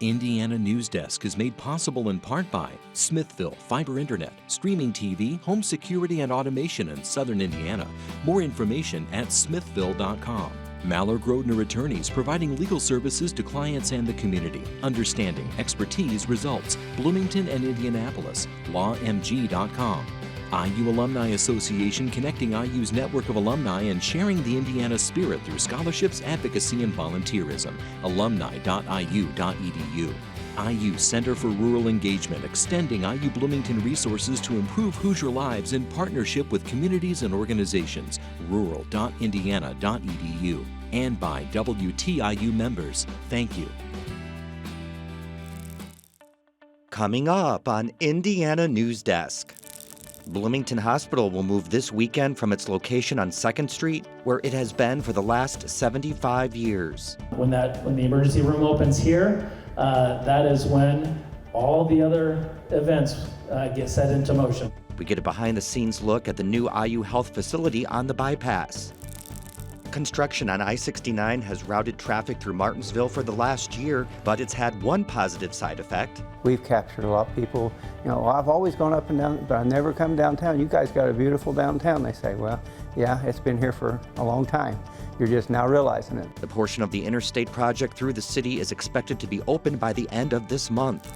Indiana Newsdesk is made possible in part by Smithville Fiber Internet, streaming TV, home security and automation in Southern Indiana. More information at smithville.com. Maller Grodner Attorneys, providing legal services to clients and the community. Understanding, expertise, results. Bloomington and Indianapolis. lawmg.com. IU Alumni Association, connecting IU's network of alumni and sharing the Indiana spirit through scholarships, advocacy, and volunteerism. alumni.iu.edu. IU Center for Rural Engagement, extending IU Bloomington resources to improve Hoosier lives in partnership with communities and organizations. rural.indiana.edu. And by WTIU members. Thank you. Coming up on Indiana Newsdesk. Bloomington Hospital will move this weekend from its location on 2nd Street, where it has been for the last 75 years. When the emergency room opens here, that is when all the other events get set into motion. We get a behind-the-scenes look at the new IU Health facility on the bypass. Construction on I-69 has routed traffic through Martinsville for the last year, but it's had one positive side effect. We've captured a lot of people. You know, I've always gone up and down, but I've never come downtown. You guys got a beautiful downtown. They say, well, yeah, it's been here for a long time. You're just now realizing it. The portion of the interstate project through the city is expected to be open by the end of this month.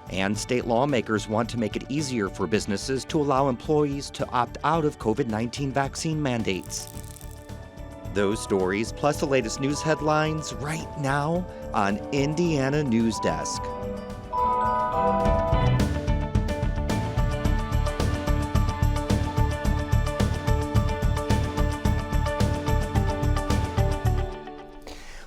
And state lawmakers want to make it easier for businesses to allow employees to opt out of COVID-19 vaccine mandates. Those stories, plus the latest news headlines, right now on Indiana Newsdesk.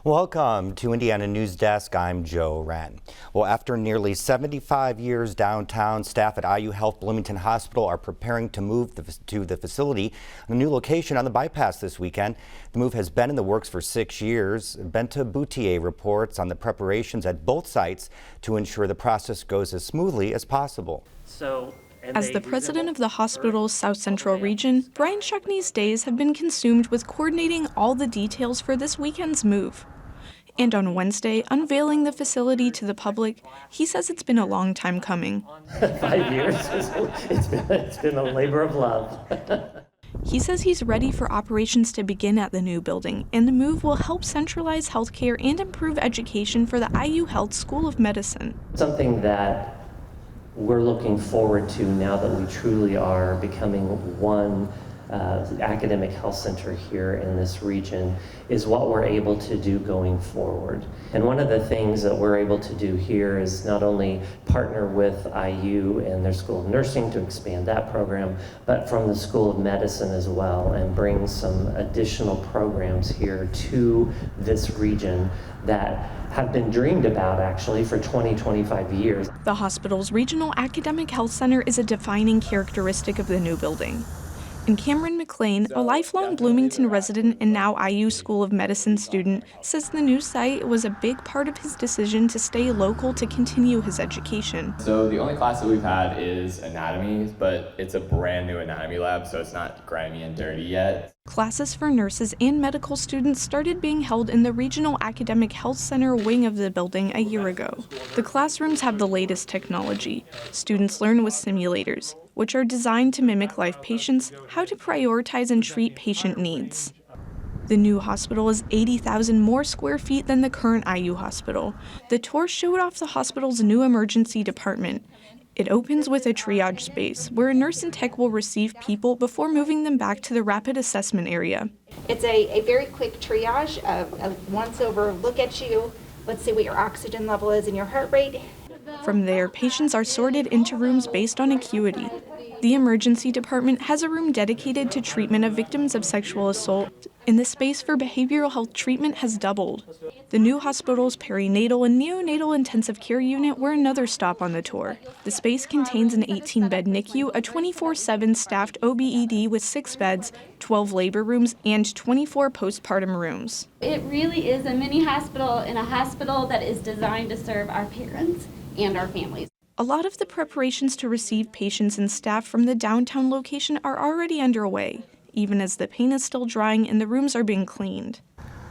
Welcome to Indiana Newsdesk. I'm Joe Wren. Well, after nearly 75 years downtown, staff at IU Health Bloomington Hospital are preparing to move to the facility, a new location on the bypass this weekend. The move has been in the works for 6 years. Benta Boutier reports on the preparations at both sites to ensure the process goes as smoothly as possible. As the president of the hospital's South Central region, Brian Shuckney's days have been consumed with coordinating all the details for this weekend's move. And on Wednesday, unveiling the facility to the public, he says it's been a long time coming. 5 years, it's been a labor of love. He says he's ready for operations to begin at the new building, and the move will help centralize healthcare and improve education for the IU Health School of Medicine. Something that we're looking forward to now that we truly are becoming one academic health center here in this region is what we're able to do going forward. And one of the things that we're able to do here is not only partner with IU and their School of Nursing to expand that program, but from the School of Medicine as well, and bring some additional programs here to this region that have been dreamed about actually for 25 years. The hospital's regional academic health center is a defining characteristic of the new building. And Cameron McLean, a lifelong Bloomington resident and now IU School of Medicine student, says the new site was a big part of his decision to stay local to continue his education. So the only class that we've had is anatomy, but it's a brand new anatomy lab, so it's not grimy and dirty yet. Classes for nurses and medical students started being held in the Regional Academic Health Center wing of the building a year ago. The classrooms have the latest technology. Students learn with simulators, which are designed to mimic live patients, how to prioritize and treat patient needs. The new hospital is 80,000 more square feet than the current IU hospital. The tour showed off the hospital's new emergency department. It opens with a triage space where a nurse and tech will receive people before moving them back to the rapid assessment area. It's a very quick triage, a once-over look at you. Let's see what your oxygen level is and your heart rate. From there, patients are sorted into rooms based on acuity. The emergency department has a room dedicated to treatment of victims of sexual assault, and the space for behavioral health treatment has doubled. The new hospital's perinatal and neonatal intensive care unit were another stop on the tour. The space contains an 18-bed NICU, a 24/7 staffed OBED with 6 beds, 12 labor rooms, and 24 postpartum rooms. It really is a mini hospital and a hospital that is designed to serve our parents and our families. A lot of the preparations to receive patients and staff from the downtown location are already underway, even as the paint is still drying and the rooms are being cleaned.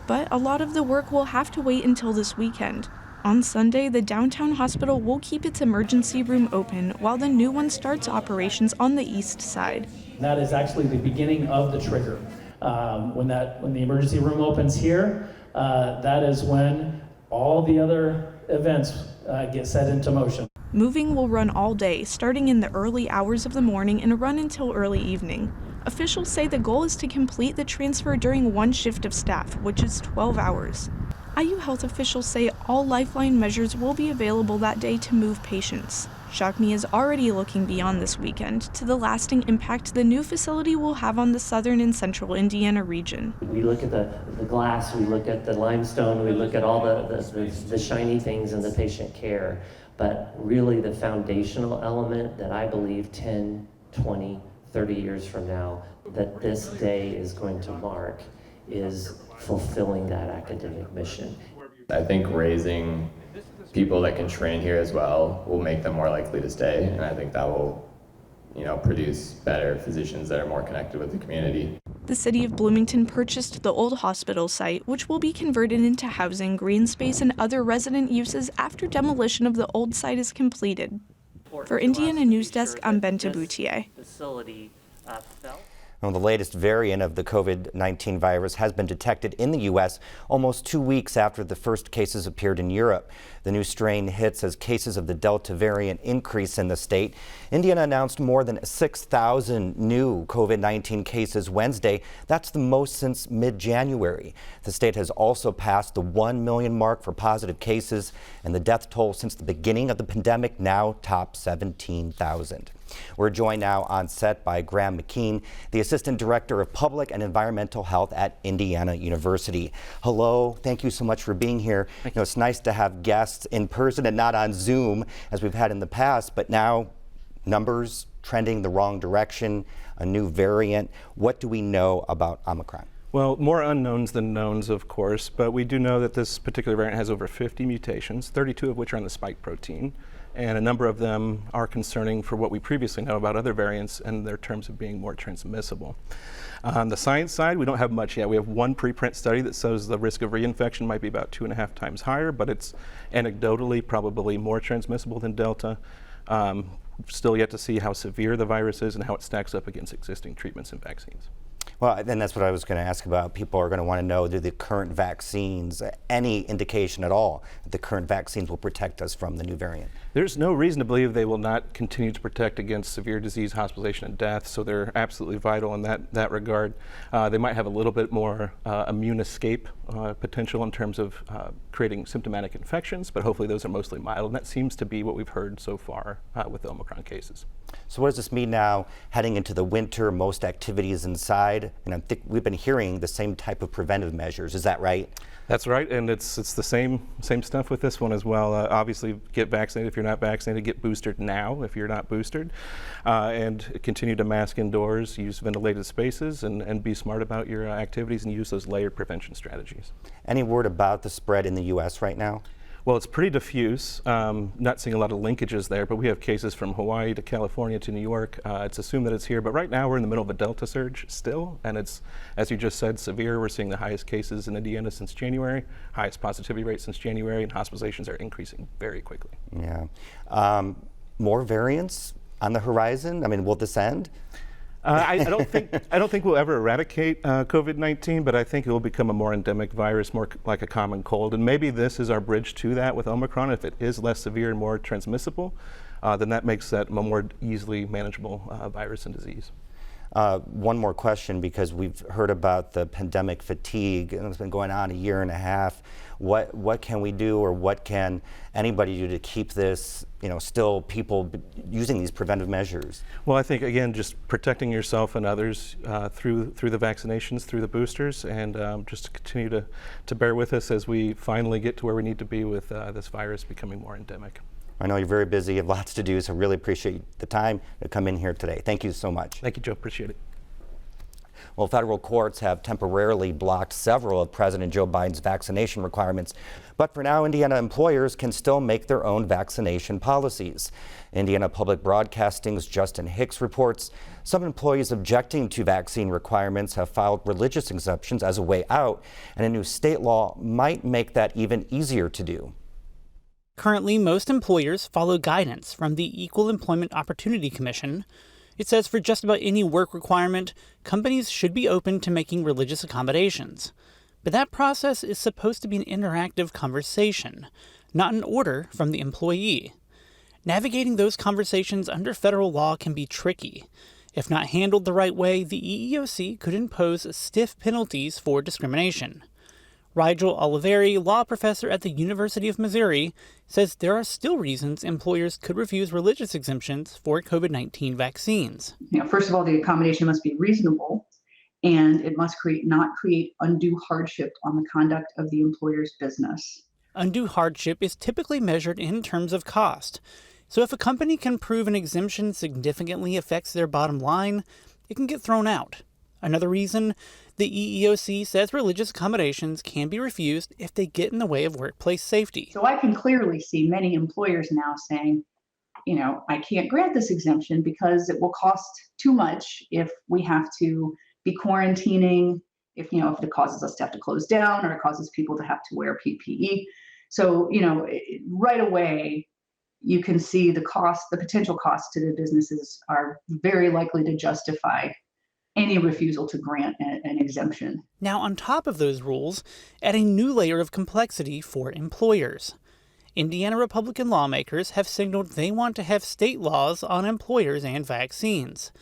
But a lot of the work will have to wait until this weekend. On Sunday, the downtown hospital will keep its emergency room open while the new one starts operations on the east side. That is actually the beginning of the trigger. When the emergency room opens here, that is when all the other events get set into motion. Moving will run all day, starting in the early hours of the morning and run until early evening. Officials say the goal is to complete the transfer during one shift of staff, which is 12 hours. IU health officials say all lifeline measures will be available that day to move patients. Shockme is already looking beyond this weekend to the lasting impact the new facility will have on the southern and central Indiana region. We look at the glass, we look at the limestone, we look at all the shiny things in the patient care, but really the foundational element that I believe 10, 20, 30 years from now that this day is going to mark is fulfilling that academic mission. I think raising people that can train here as well will make them more likely to stay, and I think that will, produce better physicians that are more connected with the community. The city of Bloomington purchased the old hospital site, which will be converted into housing, green space, and other resident uses after demolition of the old site is completed. For Indiana Newsdesk, I'm Benta Boutier. Well, the latest variant of the COVID-19 virus has been detected in the U.S. almost 2 weeks after the first cases appeared in Europe. The new strain hits as cases of the Delta variant increase in the state. Indiana announced more than 6,000 new COVID-19 cases Wednesday. That's the most since mid-January. The state has also passed the 1 million mark for positive cases, and the death toll since the beginning of the pandemic now tops 17,000. We're joined now on set by Graham McKean, the Assistant Director of Public and Environmental Health at Indiana University. Hello, thank you so much for being here. It's nice to have guests in person and not on Zoom as we've had in the past, but now numbers trending the wrong direction, a new variant. What do we know about Omicron? Well, more unknowns than knowns, of course, but we do know that this particular variant has over 50 mutations, 32 of which are on the spike protein. And a number of them are concerning for what we previously know about other variants and their terms of being more transmissible. On the science side, we don't have much yet. We have one preprint study that shows the risk of reinfection might be about 2.5 times higher, but it's anecdotally probably more transmissible than Delta. Still yet to see how severe the virus is and how it stacks up against existing treatments and vaccines. Well, then that's what I was going to ask about. People are going to want to know, do the current vaccines, any indication at all that the current vaccines will protect us from the new variant? There's no reason to believe they will not continue to protect against severe disease, hospitalization, and death, so they're absolutely vital in that regard. They might have a little bit more immune escape potential in terms of creating symptomatic infections, but hopefully those are mostly mild, and that seems to be what we've heard so far with the Omicron cases. So what does this mean now heading into the winter, most activities inside? And I think we've been hearing the same type of preventive measures. Is that right? That's right, and it's the same stuff with this one as well. Obviously, get vaccinated if you're not vaccinated, get boosted now if you're not boosted, and continue to mask indoors, use ventilated spaces, and be smart about your activities and use those layered prevention strategies. Any word about the spread in the U.S. right now? Well, it's pretty diffuse. Not seeing a lot of linkages there, but we have cases from Hawaii to California to New York. It's assumed that it's here, but right now we're in the middle of a Delta surge still, and it's, as you just said, severe. We're seeing the highest cases in Indiana since January, highest positivity rate since January, and hospitalizations are increasing very quickly. Yeah. More variants on the horizon? I mean, will this end? I don't think we'll ever eradicate COVID-19, but I think it will become a more endemic virus, more like a common cold. And maybe this is our bridge to that with Omicron. If it is less severe and more transmissible, then that makes that a more easily manageable virus and disease. One more question, because we've heard about the pandemic fatigue, and it's been going on 1.5 years. What can we do, or what can anybody do to keep this, still people using these preventive measures? Well, I think, again, just protecting yourself and others through the vaccinations, through the boosters, and just to continue to bear with us as we finally get to where we need to be with this virus becoming more endemic. I know you're very busy, you have lots to do, so really appreciate the time to come in here today. Thank you so much. Thank you, Joe. Appreciate it. Well, federal courts have temporarily blocked several of President Joe Biden's vaccination requirements, but for now, Indiana employers can still make their own vaccination policies. Indiana Public Broadcasting's Justin Hicks reports some employees objecting to vaccine requirements have filed religious exemptions as a way out, and a new state law might make that even easier to do. Currently, most employers follow guidance from the Equal Employment Opportunity Commission. It says for just about any work requirement, companies should be open to making religious accommodations. But that process is supposed to be an interactive conversation, not an order from the employee. Navigating those conversations under federal law can be tricky. If not handled the right way, the EEOC could impose stiff penalties for discrimination. Rigel Oliveri, law professor at the University of Missouri, says there are still reasons employers could refuse religious exemptions for COVID-19 vaccines. First of all, the accommodation must be reasonable, and it must not create undue hardship on the conduct of the employer's business. Undue hardship is typically measured in terms of cost. So if a company can prove an exemption significantly affects their bottom line, it can get thrown out. Another reason, the EEOC says religious accommodations can be refused if they get in the way of workplace safety. So I can clearly see many employers now saying, I can't grant this exemption because it will cost too much if we have to be quarantining, if it causes us to have to close down or it causes people to have to wear PPE. So, right away, you can see the potential cost to the businesses are very likely to justify any refusal to grant an exemption. Now, on top of those rules, add a new layer of complexity for employers. Indiana Republican lawmakers have signaled they want to have state laws on employers and vaccines.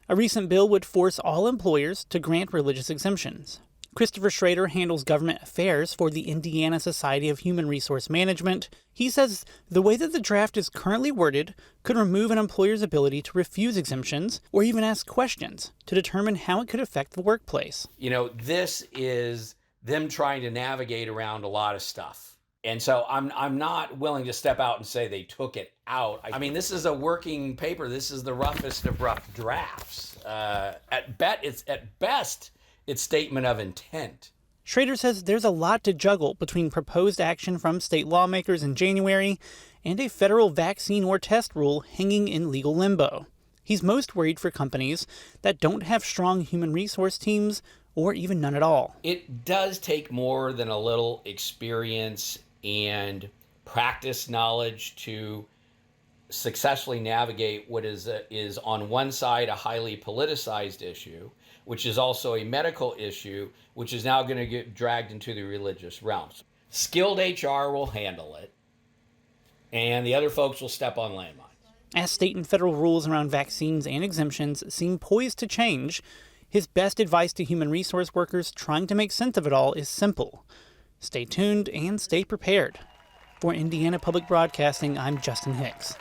A recent bill would force all employers to grant religious exemptions. Christopher Schrader handles government affairs for the Indiana Society of Human Resource Management. He says the way that the draft is currently worded could remove an employer's ability to refuse exemptions or even ask questions to determine how it could affect the workplace. This is them trying to navigate around a lot of stuff. And so I'm not willing to step out and say they took it out. I mean, this is a working paper. This is the roughest of rough drafts. At best, it's statement of intent. Schrader says there's a lot to juggle between proposed action from state lawmakers in January and a federal vaccine or test rule hanging in legal limbo. He's most worried for companies that don't have strong human resource teams or even none at all. It does take more than a little experience and practice knowledge to successfully navigate what is on one side a highly politicized issue, which is also a medical issue, which is now going to get dragged into the religious realms. Skilled HR will handle it, and the other folks will step on landmines. As state and federal rules around vaccines and exemptions seem poised to change, his best advice to human resource workers trying to make sense of it all is simple. Stay tuned and stay prepared. For Indiana Public Broadcasting, I'm Justin Hicks.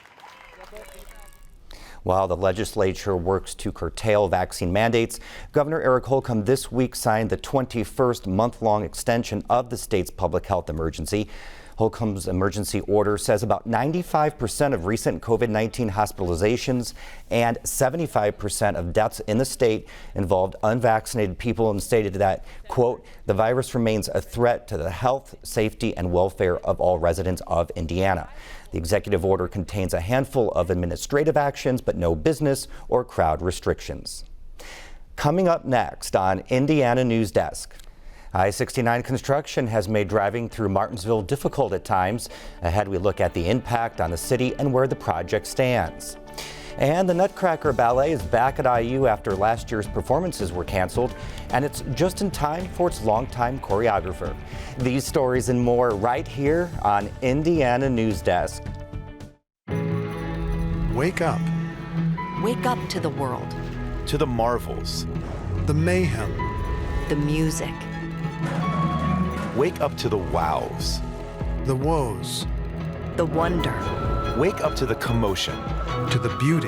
While the legislature works to curtail vaccine mandates, Governor Eric Holcomb this week signed the 21st month-long extension of the state's public health emergency. Holcomb's emergency order says about 95% of recent COVID-19 hospitalizations and 75% of deaths in the state involved unvaccinated people, and stated that, quote, the virus remains a threat to the health, safety, and welfare of all residents of Indiana. The executive order contains a handful of administrative actions, but no business or crowd restrictions. Coming up next on Indiana Newsdesk. I-69 construction has made driving through Martinsville difficult at times. Ahead, we look at the impact on the city and where the project stands. And the Nutcracker Ballet is back at IU after last year's performances were canceled, and it's just in time for its longtime choreographer. These stories and more right here on Indiana Newsdesk. Wake up. Wake up to the world. To the marvels. The mayhem. The music. Wake up to the wows. The woes. The wonder. Wake up to the commotion. To the beauty.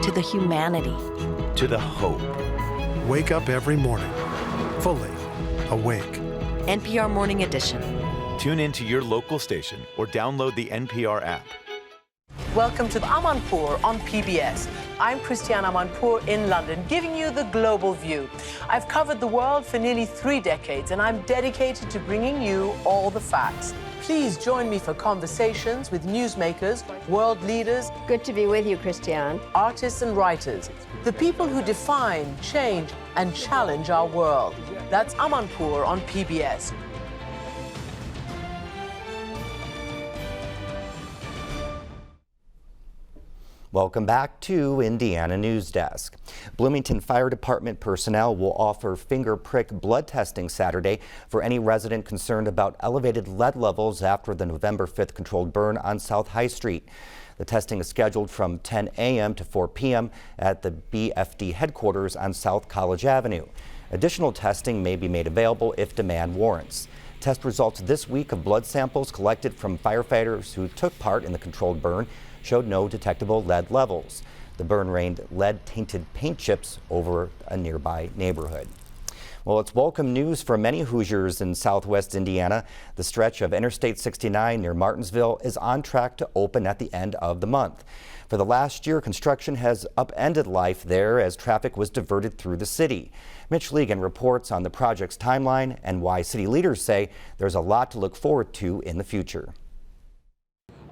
To the humanity. To the hope. Wake up every morning, fully awake. NPR Morning Edition. Tune in to your local station or download the NPR app. Welcome to Amanpour on PBS. I'm Christiane Amanpour in London, giving you the global view. I've covered the world for nearly 3 decades, and I'm dedicated to bringing you all the facts. Please join me for conversations with newsmakers, world leaders. Good to be with you, Christiane. Artists and writers, the people who define, change, and challenge our world. That's Amanpour on PBS. Welcome back to Indiana Newsdesk. Bloomington Fire Department personnel will offer finger prick blood testing Saturday for any resident concerned about elevated lead levels after the November 5th controlled burn on South High Street. The testing is scheduled from 10 a.m. to 4 p.m. at the BFD headquarters on South College Avenue. Additional testing may be made available if demand warrants. Test results this week of blood samples collected from firefighters who took part in the controlled burn showed no detectable lead levels. The burn rained lead-tainted paint chips over a nearby neighborhood. Well, it's welcome news for many Hoosiers in southwest Indiana. The stretch of Interstate 69 near Martinsville is on track to open at the end of the month. For the last year, construction has upended life there as traffic was diverted through the city. Mitch Legan reports on the project's timeline and why city leaders say there's a lot to look forward to in the future.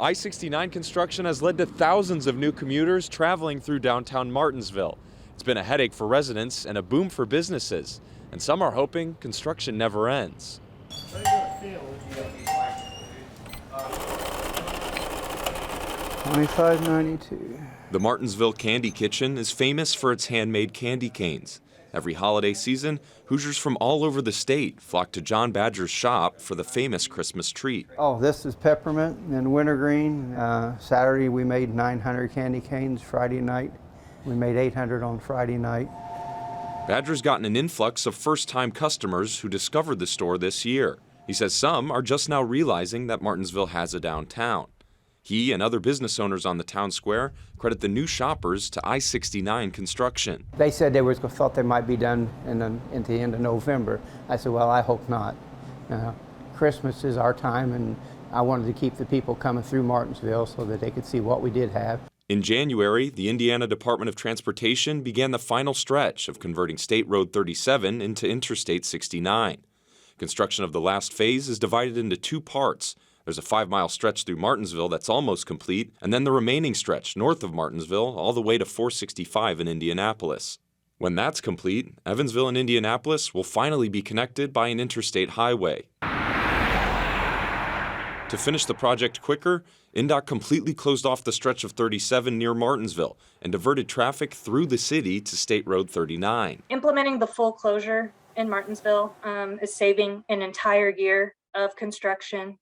I-69 construction has led to thousands of new commuters traveling through downtown Martinsville. It's been a headache for residents and a boom for businesses, and some are hoping construction never ends. $25.92. The Martinsville Candy Kitchen is famous for its handmade candy canes. Every holiday season, Hoosiers from all over the state flock to John Badger's shop for the famous Christmas treat. Oh, this is peppermint and wintergreen. Saturday we made 900 candy canes. Friday night we made 800 on Friday night. Badger's gotten an influx of first-time customers who discovered the store this year. He says some are just now realizing that Martinsville has a downtown. He and other business owners on the town square credit the new shoppers to I-69 construction. They said they thought they might be done at the end of November. I said, well, I hope not. Christmas is our time, and I wanted to keep the people coming through Martinsville so that they could see what we did have. In January, the Indiana Department of Transportation began the final stretch of converting State Road 37 into Interstate 69. Construction of the last phase is divided into two parts. There's a 5-mile stretch through Martinsville that's almost complete, and then the remaining stretch north of Martinsville all the way to 465 in Indianapolis. When that's complete, Evansville and Indianapolis will finally be connected by an interstate highway. To finish the project quicker, INDOT completely closed off the stretch of 37 near Martinsville and diverted traffic through the city to State Road 39. Implementing the full closure in Martinsville is saving an entire year of construction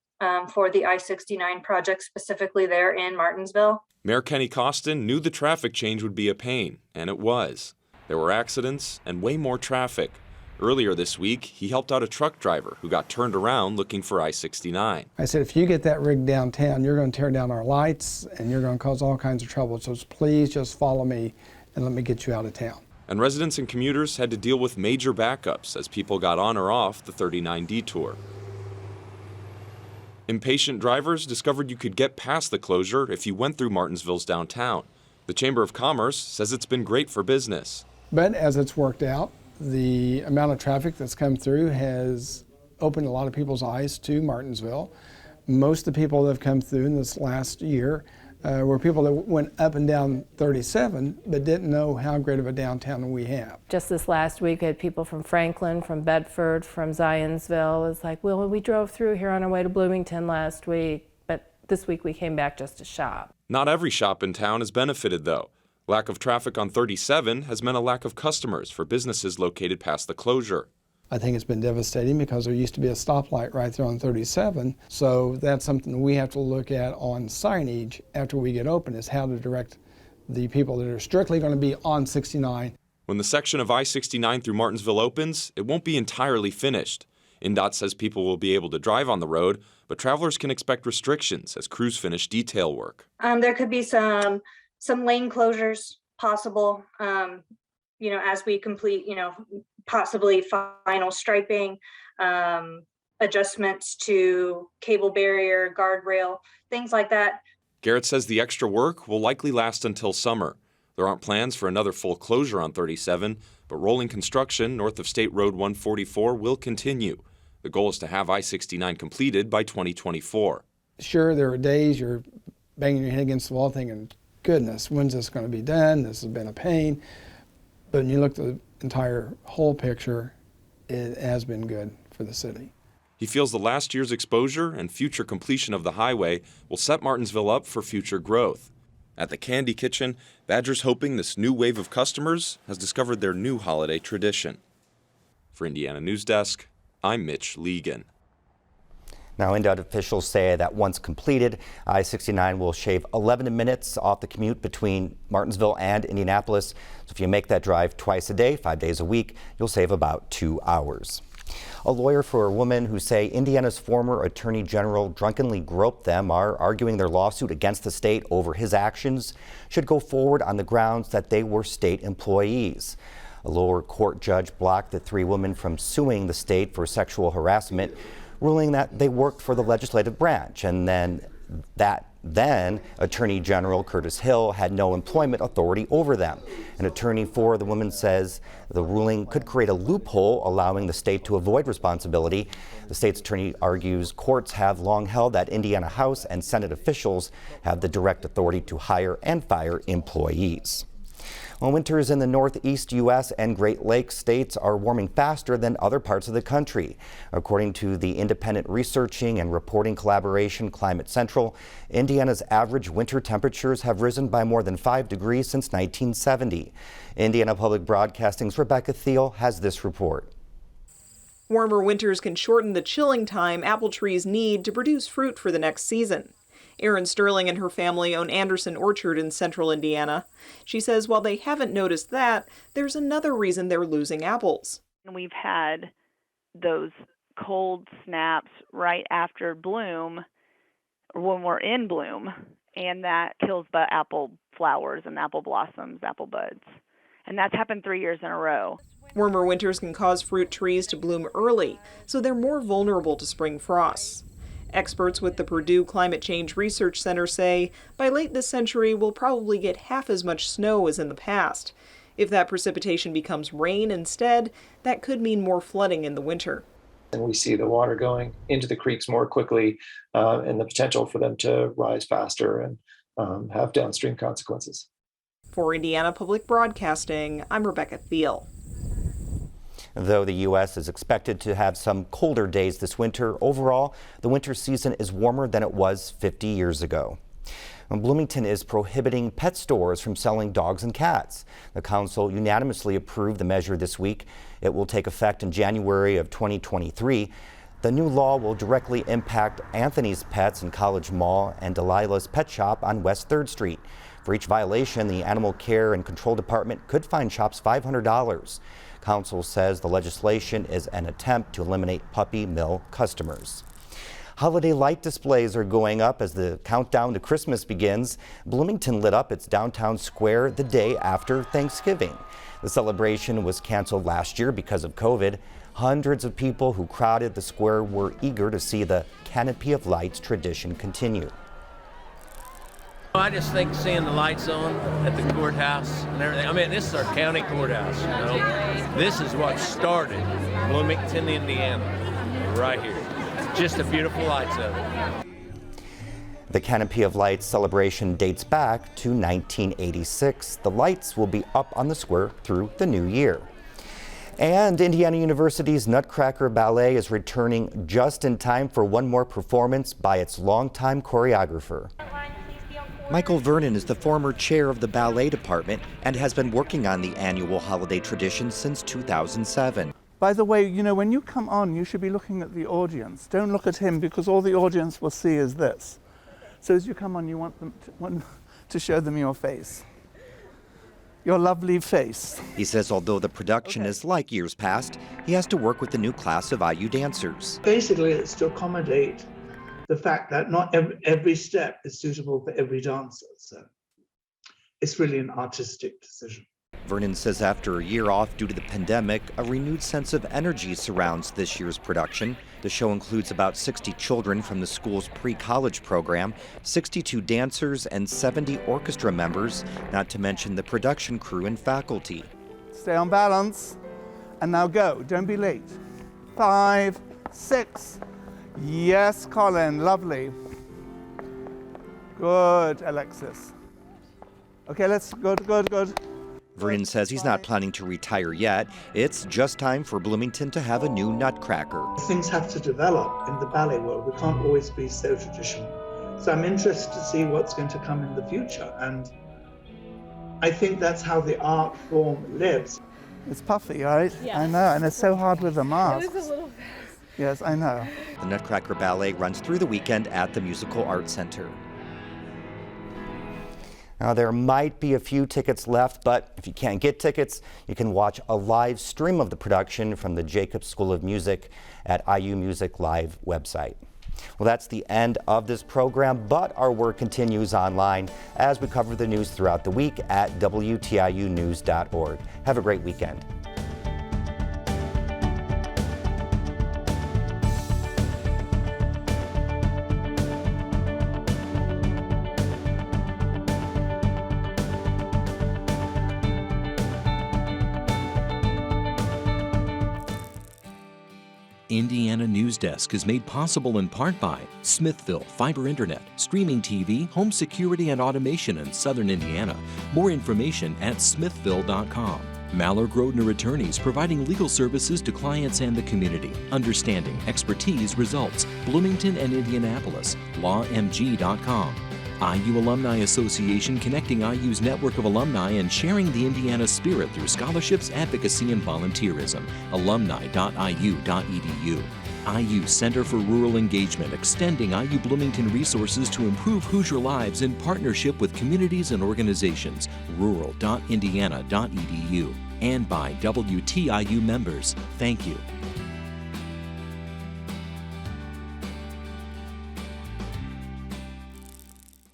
for the I-69 project, specifically there in Martinsville. Mayor Kenny Costin knew the traffic change would be a pain, and it was. There were accidents and way more traffic. Earlier this week, he helped out a truck driver who got turned around looking for I-69. I said, if you get that rig downtown, you're going to tear down our lights and you're going to cause all kinds of trouble. So please just follow me and let me get you out of town. And residents and commuters had to deal with major backups as people got on or off the 39 detour. Impatient drivers discovered you could get past the closure if you went through Martinsville's downtown. The Chamber of Commerce says it's been great for business. But as it's worked out, the amount of traffic that's come through has opened a lot of people's eyes to Martinsville. Most of the people that have come through in this last year were people that went up and down 37 but didn't know how great of a downtown we have. Just this last week, I had people from Franklin, from Bedford, from Zionsville. It's like, well, we drove through here on our way to Bloomington last week, but this week we came back just to shop. Not every shop in town has benefited, though. Lack of traffic on 37 has meant a lack of customers for businesses located past the closure. I think it's been devastating because there used to be a stoplight right there on 37. So that's something we have to look at on signage after we get open, is how to direct the people that are strictly going to be on 69. When the section of I-69 through Martinsville opens, it won't be entirely finished. INDOT says people will be able to drive on the road, but travelers can expect restrictions as crews finish detail work. There could be some lane closures possible, as we complete, possibly final striping, adjustments to cable barrier, guardrail, things like that. Garrett says the extra work will likely last until summer. There aren't plans for another full closure on 37, but rolling construction north of State Road 144 will continue. The goal is to have I-69 completed by 2024. Sure, there are days you're banging your head against the wall thinking, goodness, when's this going to be done? This has been a pain. But when you look at the entire whole picture, it has been good for the city. He feels the last year's exposure and future completion of the highway will set Martinsville up for future growth. At the Candy Kitchen, Badger's hoping this new wave of customers has discovered their new holiday tradition. For Indiana Newsdesk, I'm Mitch Legan. Now, INDOT officials say that once completed, I-69 will shave 11 minutes off the commute between Martinsville and Indianapolis. So if you make that drive twice a day, 5 days a week, you'll save about 2 hours. A lawyer for a woman who say Indiana's former attorney general drunkenly groped them are arguing their lawsuit against the state over his actions should go forward on the grounds that they were state employees. A lower court judge blocked the 3 women from suing the state for sexual harassment, ruling that they worked for the legislative branch, and then Attorney General Curtis Hill had no employment authority over them. An attorney for the women says the ruling could create a loophole allowing the state to avoid responsibility. The state's attorney argues courts have long held that Indiana House and Senate officials have the direct authority to hire and fire employees. Well, winters in the northeast U.S. and Great Lakes states are warming faster than other parts of the country. According to the independent researching and reporting collaboration Climate Central, Indiana's average winter temperatures have risen by more than 5 degrees since 1970. Indiana Public Broadcasting's Rebecca Thiel has this report. Warmer winters can shorten the chilling time apple trees need to produce fruit for the next season. Erin Sterling and her family own Anderson Orchard in central Indiana. She says while they haven't noticed that, there's another reason they're losing apples. We've had those cold snaps right after bloom, or when we're in bloom, and that kills the apple flowers and apple blossoms, apple buds. And that's happened 3 years in a row. Warmer winters can cause fruit trees to bloom early, so they're more vulnerable to spring frosts. Experts with the Purdue Climate Change Research Center say by late this century we'll probably get half as much snow as in the past. If that precipitation becomes rain instead, that could mean more flooding in the winter. And we see the water going into the creeks more quickly and the potential for them to rise faster and have downstream consequences. For Indiana Public Broadcasting, I'm Rebecca Thiel. Though the U.S. is expected to have some colder days this winter, overall, the winter season is warmer than it was 50 years ago. Bloomington is prohibiting pet stores from selling dogs and cats. The council unanimously approved the measure this week. It will take effect in January of 2023. The new law will directly impact Anthony's Pets in College Mall and Delilah's Pet Shop on West 3rd Street. For each violation, the Animal Care and Control Department could fine shops $500. Council says the legislation is an attempt to eliminate puppy mill customers. Holiday light displays are going up as the countdown to Christmas begins. Bloomington lit up its downtown square the day after Thanksgiving. The celebration was canceled last year because of COVID. Hundreds of people who crowded the square were eager to see the Canopy of Lights tradition continue. I just think seeing the lights on at the courthouse and everything, I mean, this is our county courthouse, you know. This is what started Bloomington, Indiana, right here. Just the beautiful lights of it. The Canopy of Lights celebration dates back to 1986. The lights will be up on the square through the new year. And Indiana University's Nutcracker Ballet is returning just in time for one more performance by its longtime choreographer. Michael Vernon is the former chair of the ballet department and has been working on the annual holiday tradition since 2007. By the way, you know, when you come on, you should be looking at the audience. Don't look at him because all the audience will see is this. So as you come on, you want to show them your face. Your lovely face. He says although the production is like years past, he has to work with the new class of IU dancers. Basically, it's to accommodate the fact that not every step is suitable for every dancer. So it's really an artistic decision. Vernon says after a year off due to the pandemic, a renewed sense of energy surrounds this year's production. The show includes about 60 children from the school's pre-college program, 62 dancers, and 70 orchestra members, not to mention the production crew and faculty. Stay on balance, and now go. Don't be late. 5, 6. Yes, Colin, lovely. Good, Alexis. Okay, let's go, good. Vernon says he's not planning to retire yet. It's just time for Bloomington to have a new Nutcracker. Things have to develop in the ballet world. We can't always be so traditional. So I'm interested to see what's going to come in the future. And I think that's how the art form lives. It's puffy, right? Yeah. I know, and it's so hard with the masks. It is a little fast. Yes, I know. The Nutcracker Ballet runs through the weekend at the Musical Arts Center. Now, there might be a few tickets left, but if you can't get tickets, you can watch a live stream of the production from the Jacobs School of Music at IU Music Live website. Well, that's the end of this program, but our work continues online as we cover the news throughout the week at WTIUnews.org. Have a great weekend. Indiana Newsdesk is made possible in part by Smithville Fiber Internet, streaming TV, home security and automation in Southern Indiana. More information at smithville.com. Mallard Grodner Attorneys providing legal services to clients and the community. Understanding, expertise, results. Bloomington and Indianapolis. lawmg.com. IU Alumni Association connecting IU's network of alumni and sharing the Indiana spirit through scholarships, advocacy, and volunteerism. alumni.iu.edu. IU Center for Rural Engagement extending IU Bloomington resources to improve Hoosier lives in partnership with communities and organizations. rural.indiana.edu. And by WTIU members. Thank you.